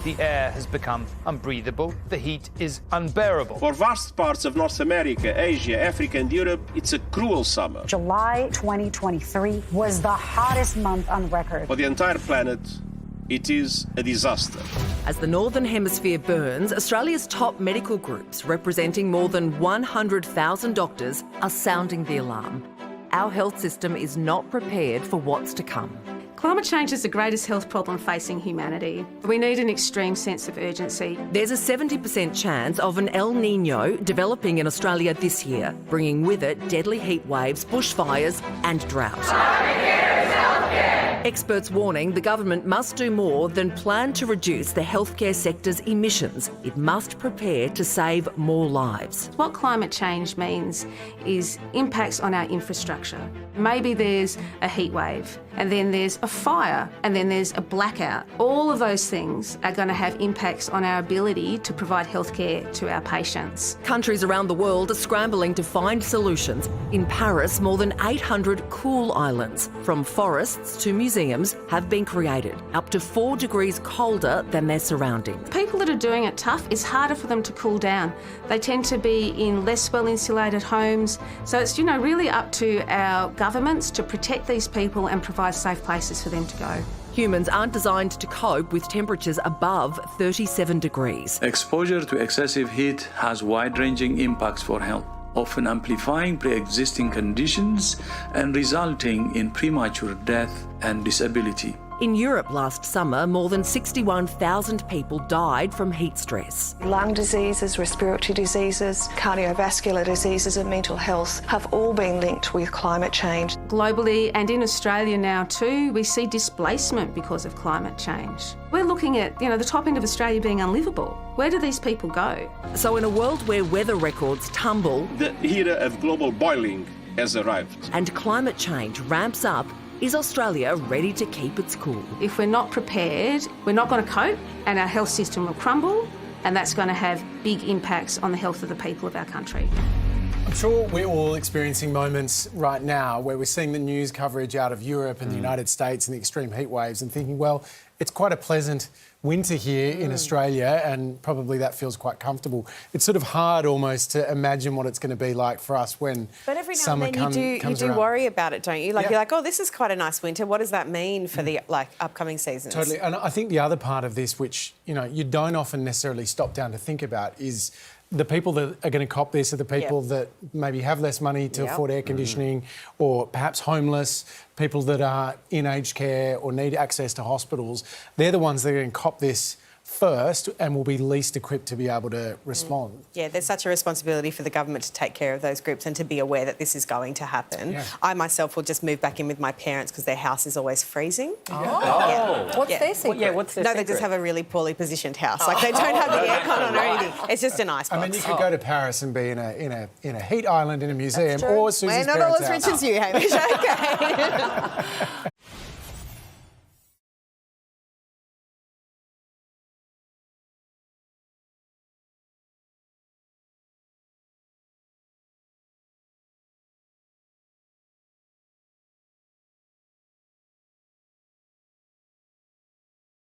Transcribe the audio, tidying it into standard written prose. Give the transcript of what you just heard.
The air has become unbreathable. The heat is unbearable. For vast parts of North America, Asia, Africa and Europe, it's a cruel summer. July 2023 was the hottest month on record. For the entire planet, it is a disaster. As the Northern Hemisphere burns, Australia's top medical groups, representing more than 100,000 doctors, are sounding the alarm. Our health system is not prepared for what's to come. Climate change is the greatest health problem facing humanity. We need an extreme sense of urgency. There's a 70% chance of an El Niño developing in Australia this year, bringing with it deadly heat waves, bushfires and drought. Experts warning the government must do more than plan to reduce the healthcare sector's emissions. It must prepare to save more lives. What climate change means is impacts on our infrastructure. Maybe there's a heat wave, and then there's a fire, and then there's a blackout. All of those things are going to have impacts on our ability to provide healthcare to our patients. Countries around the world are scrambling to find solutions. In Paris, more than 800 cool islands, from forests to museums, have been created, up to 4 degrees colder than their surroundings. People that are doing it tough, it's harder for them to cool down. They tend to be in less well-insulated homes. So it's, really up to our governments to protect these people and provide safe places for them to go. Humans aren't designed to cope with temperatures above 37 degrees. Exposure to excessive heat has wide-ranging impacts for health, often amplifying pre-existing conditions and resulting in premature death and disability. In Europe last summer, more than 61,000 people died from heat stress. Lung diseases, respiratory diseases, cardiovascular diseases and mental health have all been linked with climate change. Globally and in Australia now too, we see displacement because of climate change. We're looking at, the top end of Australia being unlivable. Where do these people go? So in a world where weather records tumble, The era of global boiling has arrived. and climate change ramps up, is Australia ready to keep its cool? If we're not prepared, we're not going to cope and our health system will crumble, and that's going to have big impacts on the health of the people of our country. I'm sure we're all experiencing moments right now where we're seeing the news coverage out of Europe and the United States and the extreme heat waves and thinking, well, it's quite a pleasant winter here in Australia and probably that feels quite comfortable. It's sort of hard almost to imagine what it's going to be like for us when But every now summer and then you do around. worry about it, don't you? Like Yeah. you're like, oh, this is quite a nice winter. What does that mean for the upcoming seasons? Totally. And I think the other part of this, which, you don't often necessarily stop down to think about, is the people that are going to cop this are the people that maybe have less money to afford air conditioning or perhaps homeless, people that are in aged care or need access to hospitals. They're the ones that are going to cop this first and will be least equipped to be able to respond. Yeah, there's such a responsibility for the government to take care of those groups and to be aware that this is going to happen. Yeah. I myself will just move back in with my parents because their house is always freezing. What's their secret? What's their secret? They just have a really poorly positioned house. Like they don't have the aircon on or anything. It's just an icebox. I mean, you could go to Paris and be in a heat island in a museum True. or Susie's We're not all parents' as rich house. as you, Hamish. Okay.